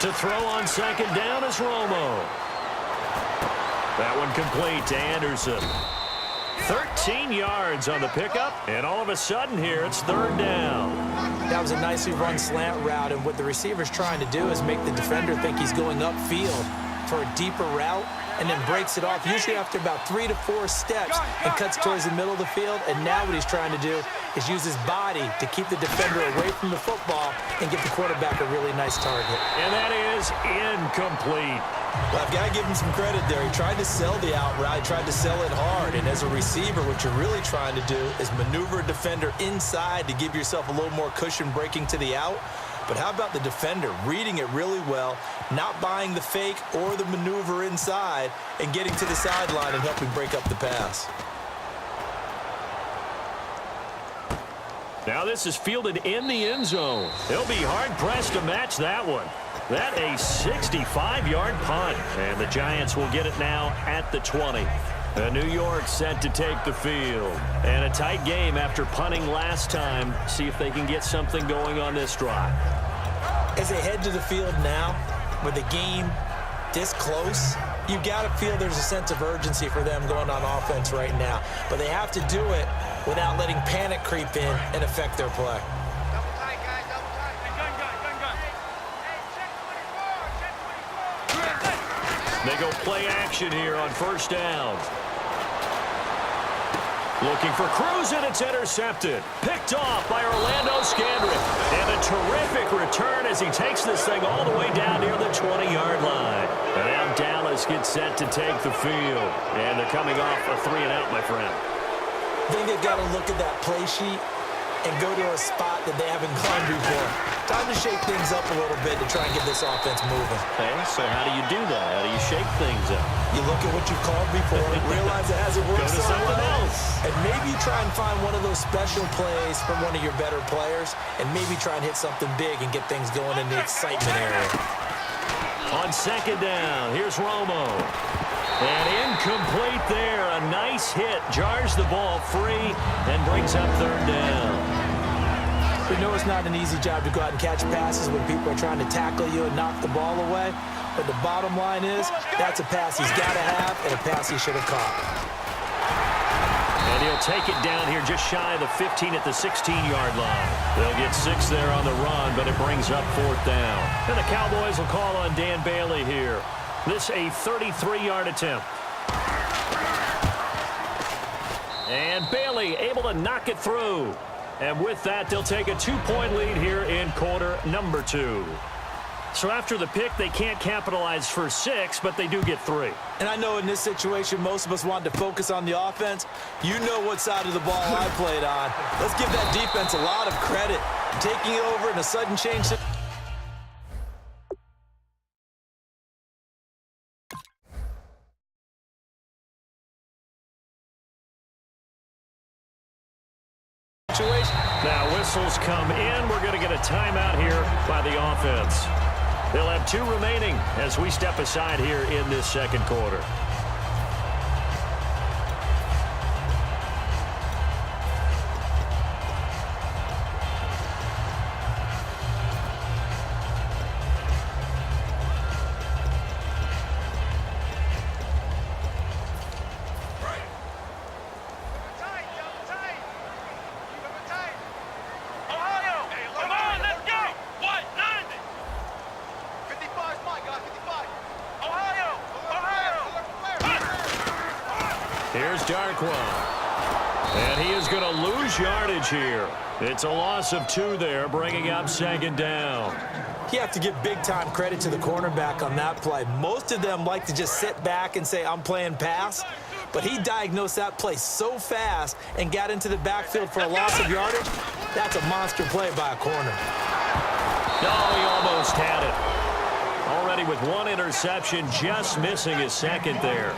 To throw on second down is Romo. That one complete to Anderson. 13 yards on the pickup, and all of a sudden here it's third down. That was a nicely run slant route, and what the receiver's trying to do is make the defender think he's going upfield for a deeper route, and then breaks it off, usually after about 3 to 4 steps, and cuts towards the middle of the field. And now what he's trying to do is use his body to keep the defender away from the football and give the quarterback a really nice target. And that is incomplete. Well, I've got to give him some credit there. He tried to sell the out route, tried to sell it hard. And as a receiver, what you're really trying to do is maneuver a defender inside to give yourself a little more cushion breaking to the out. But how about the defender reading it really well, not buying the fake or the maneuver inside, and getting to the sideline and helping break up the pass? Now this is fielded in the end zone. They'll be hard-pressed to match that one. That a 65-yard punt. And the Giants will get it now at the 20. New York set to take the field. And a tight game after punting last time. See if they can get something going on this drive. As they head to the field now, with the game this close, you've got to feel there's a sense of urgency for them going on offense right now. But they have to do it without letting panic creep in and affect their play. They go play action here on first down. Looking for Cruz, and it's intercepted. Picked off by Orlando Scandrick. And a terrific return as he takes this thing all the way down near the 20-yard line. And now Dallas gets set to take the field. And they're coming off a 3-and-out, my friend. I think they've got to look at that play sheet and go to a spot that they haven't gone before. Time to shake things up a little bit to try and get this offense moving. Okay, so how do you do that? How do you shake things up? You look at what you've called before, realize it hasn't worked so well, and maybe try and find one of those special plays from one of your better players, and maybe try and hit something big and get things going in the excitement area. On second down, here's Romo. And incomplete there. A nice hit. Jars the ball free and brings up third down. We know it's not an easy job to go out and catch passes when people are trying to tackle you and knock the ball away. But the bottom line is, that's a pass he's got to have and a pass he should have caught. And he'll take it down here just shy of the 15 at the 16-yard line. They'll get 6 there on the run, but it brings up fourth down. And the Cowboys will call on Dan Bailey here. This a 33-yard attempt. And Bailey able to knock it through. And with that, they'll take a 2-point lead here in quarter number 2. So after the pick, they can't capitalize for 6, but they do get 3. And I know in this situation, most of us wanted to focus on the offense. You know what side of the ball I played on. Let's give that defense a lot of credit. Taking it over in a sudden change. Now whistles come in. We're going to get a timeout here by the offense. They'll have 2 remaining as we step aside here in this second quarter. Here's Darkwa. And he is going to lose yardage here. It's a loss of 2 there, bringing up second down. You have to give big-time credit to the cornerback on that play. Most of them like to just sit back and say, I'm playing pass. But he diagnosed that play so fast and got into the backfield for a loss of yardage. That's a monster play by a corner. No, he almost had it. Already with 1 interception, just missing his second there.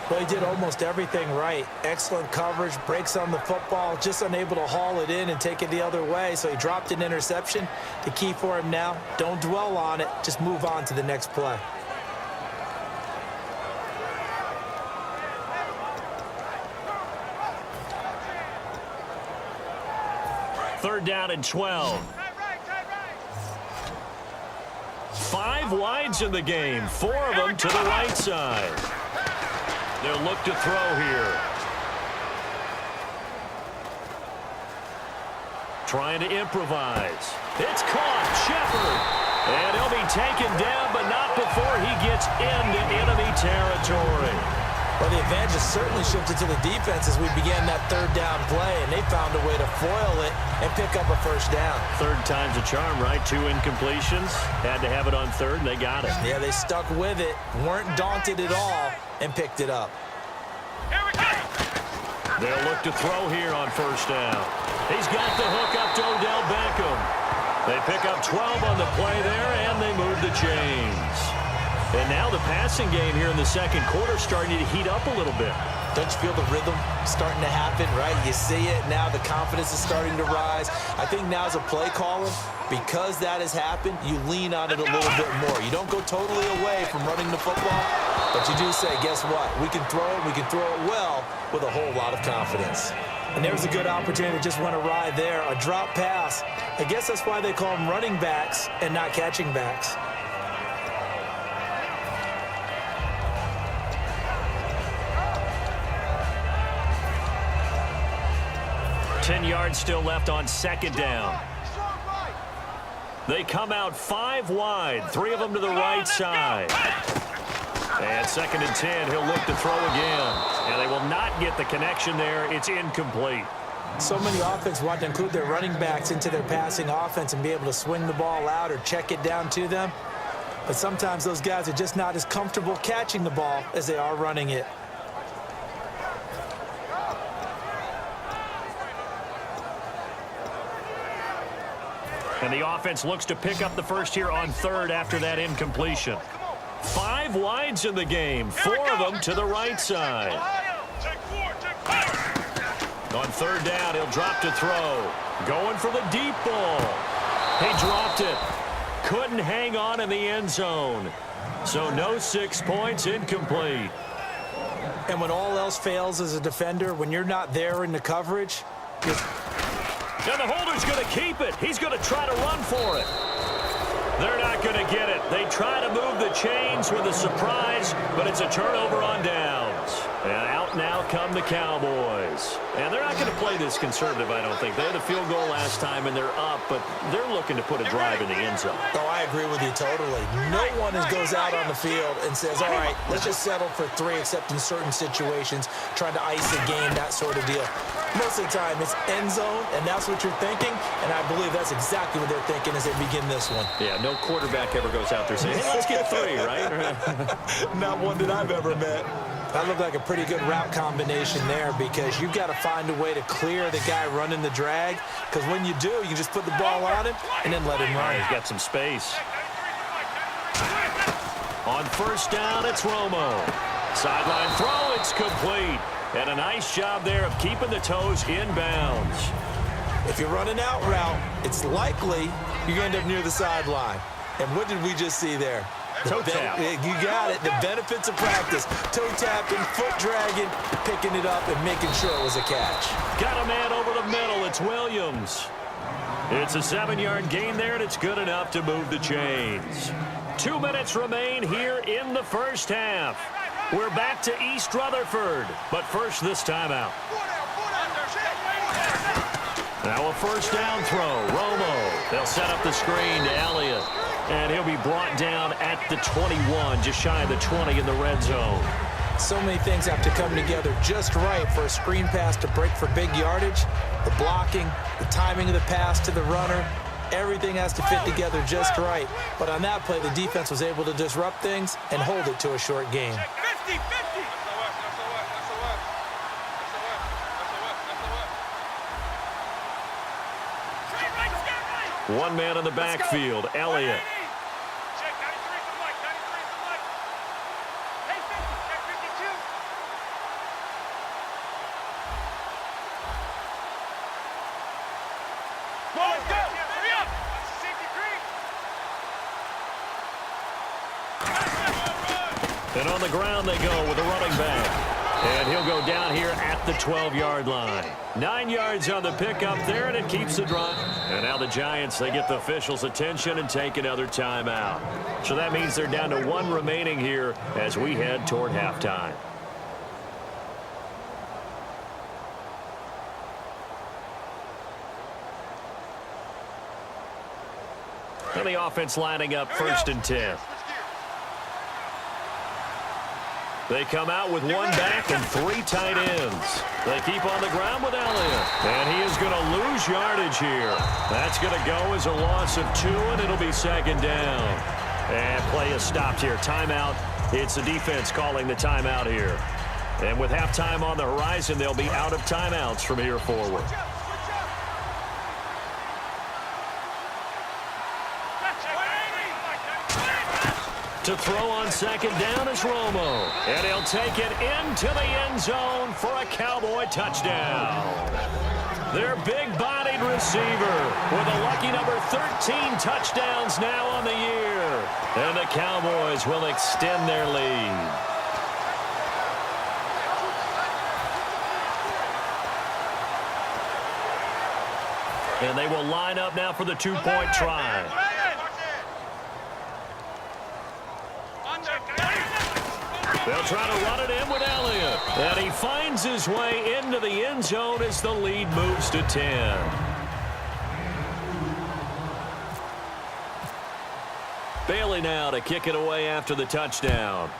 Well, he did almost everything right. Excellent coverage, breaks on the football, just unable to haul it in and take it the other way. So he dropped an interception. The key for him now, don't dwell on it. Just move on to the next play. Third down and 12. 5 wides in the game, 4 of them to the right side. They'll look to throw here. Trying to improvise. It's caught. Shepard. And he'll be taken down, but not before he gets into enemy territory. Well, the advantage has certainly shifted to the defense as we began that third down play, and they found a way to foil it and pick up a first down. Third time's a charm, right? 2 incompletions. Had to have it on third, and they got it. Yeah, they stuck with it, weren't daunted at all, and picked it up. They'll look to throw here on first down. He's got the hook up to Odell Beckham. They pick up 12 on the play there, and they move the chains. And now the passing game here in the second quarter starting to heat up a little bit. Don't you feel the rhythm starting to happen, right? You see it now. The confidence is starting to rise. I think now as a play caller, because that has happened, you lean on it a little bit more. You don't go totally away from running the football, but you do say, guess what? We can throw it. We can throw it well with a whole lot of confidence. And there's a good opportunity that just went awry there. A drop pass. I guess that's why they call them running backs and not catching backs. Ten yards still left on second down. They come out 5 wide, 3 of them to the right side. And second and 10, he'll look to throw again. And they will not get the connection there. It's incomplete. So many offenses want to include their running backs into their passing offense and be able to swing the ball out or check it down to them. But sometimes those guys are just not as comfortable catching the ball as they are running it. And the offense looks to pick up the first here on third after that incompletion. 5 wides in the game, 4 of them to the right side. On third down, he'll drop to throw. Going for the deep ball. He dropped it. Couldn't hang on in the end zone. So no 6 points, incomplete. And when all else fails as a defender, when you're not there in the coverage, and the holder's going to keep it. He's going to try to run for it. They're not going to get it. They try to move the chains with a surprise, but it's a turnover on downs. And out now come the Cowboys. And they're not going to play this conservative, I don't think. They had a field goal last time, and they're up, but they're looking to put a drive in the end zone. Oh, I agree with you totally. No one goes out on the field and says, all right, let's just settle for 3, except in certain situations, trying to ice a game, that sort of deal. Most of the time, it's end zone, and that's what you're thinking, and I believe that's exactly what they're thinking as they begin this one. Yeah, no quarterback ever goes out there saying, hey, let's get 3, right? Not one that I've ever met. That looked like a pretty good route combination there because you've got to find a way to clear the guy running the drag, because when you do, you just put the ball on him and then let him run. He's got some space. On first down, it's Romo. Sideline throw, it's complete. And a nice job there of keeping the toes inbounds. If you run an out route, it's likely you're going to end up near the sideline. And what did we just see there? Toe tap. You got it. The benefits of practice. Toe tapping, foot dragging, picking it up, and making sure it was a catch. Got a man over the middle. It's Williams. It's a 7-yard gain there, and it's good enough to move the chains. 2 minutes remain here in the first half. We're back to East Rutherford, but first this timeout. Now a first down throw. Romo. They'll set up the screen to Elliott. And he'll be brought down at the 21, just shy of the 20 in the red zone. So many things have to come together just right for a screen pass to break for big yardage. The blocking, the timing of the pass to the runner, everything has to fit together just right. But on that play, the defense was able to disrupt things and hold it to a short game. 50-50. One man in the backfield, Elliott. Check 93 from Mike, 93 from Mike. Hey, 50, check 52. Go, let's go. Hurry up. Safety green. And on the ground they go with a running back. And he'll go down here at the 12-yard line. 9 yards on the pickup there, and it keeps the drive. And now the Giants, they get the officials' attention and take another timeout. So that means they're down to 1 remaining here as we head toward halftime. And the offense lining up 1st and 10. They come out with 1 back and 3 tight ends. They keep on the ground with Elliott. And he is going to lose yardage here. That's going to go as a loss of 2, and it'll be 2nd down. And play is stopped here. Timeout. It's the defense calling the timeout here. And with halftime on the horizon, they'll be out of timeouts from here forward. To throw on 2nd down is Romo. And he'll take it into the end zone for a Cowboy touchdown. Their big-bodied receiver with a lucky number 13 touchdowns now on the year. And the Cowboys will extend their lead. And they will line up now for the 2-point try. They'll try to run it in with Elliott. And he finds his way into the end zone as the lead moves to 10. Bailey now to kick it away after the touchdown.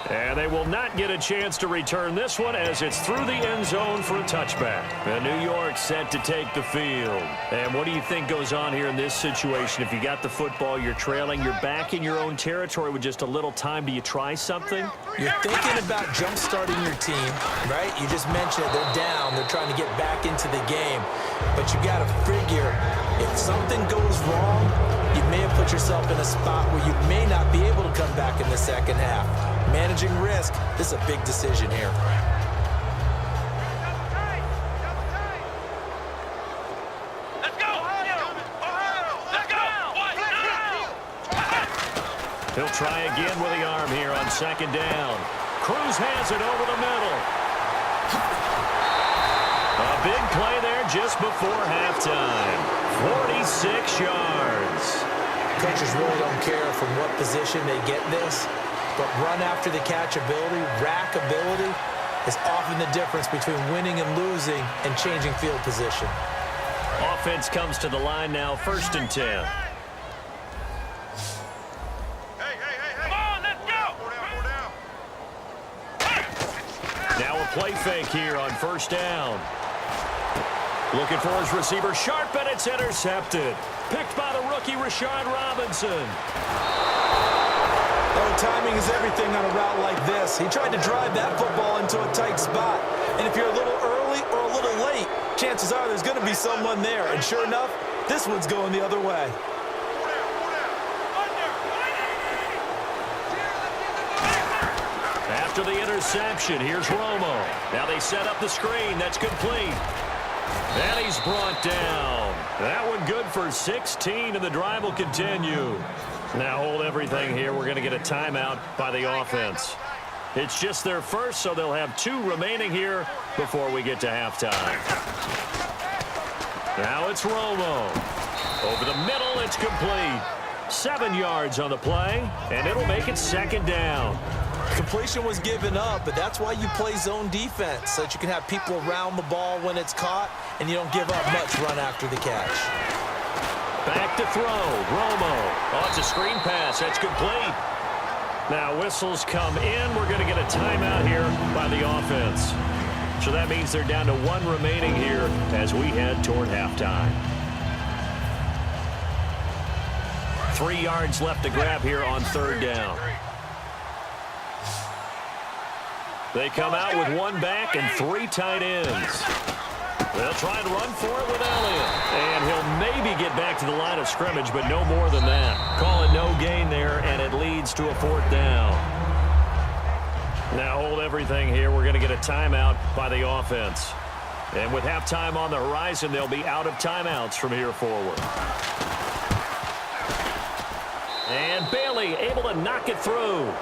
And they will not get a chance to return this one as it's through the end zone for a touchback. And New York set to take the field. And what do you think goes on here in this situation? If you got the football, you're trailing, you're back in your own territory with just a little time. Do you try something? You're thinking about jump-starting your team, right? You just mentioned it. They're down. They're trying to get back into the game. But you got to figure if something goes wrong, you may have put yourself in a spot where you may not be able to come back in the second half. Managing risk, this is a big decision here. Let's go! Let's go! He'll try again with the arm here on 2nd down. Cruz has it over the middle. A big play there just before halftime. 46 yards. Coaches really don't care from what position they get this, but run after the catch ability, rack ability is often the difference between winning and losing and changing field position. Offense comes to the line now, 1st and 10. Come on, let's go! Now a play fake here on 1st down. Looking for his receiver, sharp, and it's intercepted. Picked by the rookie, Rashard Robinson. Oh, timing is everything on a route like this. He tried to drive that football into a tight spot. And if you're a little early or a little late, chances are there's going to be someone there. And sure enough, this one's going the other way. After the interception, here's Romo. Now they set up the screen. That's complete. And he's brought down. That one good for 16, and the drive will continue. Now hold everything here. We're going to get a timeout by the offense. It's just their first, so they'll have 2 remaining here before we get to halftime. Now it's Romo. Over the middle, it's complete. 7 yards on the play, and it'll make it 2nd down. Completion was given up, but that's why you play zone defense, so that you can have people around the ball when it's caught, and you don't give up much run after the catch. Back to throw. Romo. Oh, it's a screen pass. That's complete. Now whistles come in. We're going to get a timeout here by the offense. So that means they're down to 1 remaining here as we head toward halftime. 3 yards left to grab here on 3rd down. They come out with 1 back and 3 tight ends. They'll try and run for it with Elliott. And he'll maybe get back to the line of scrimmage, but no more than that. Call it no gain there, and it leads to a 4th down. Now hold everything here. We're going to get a timeout by the offense. And with halftime on the horizon, they'll be out of timeouts from here forward. And Bailey able to knock it through.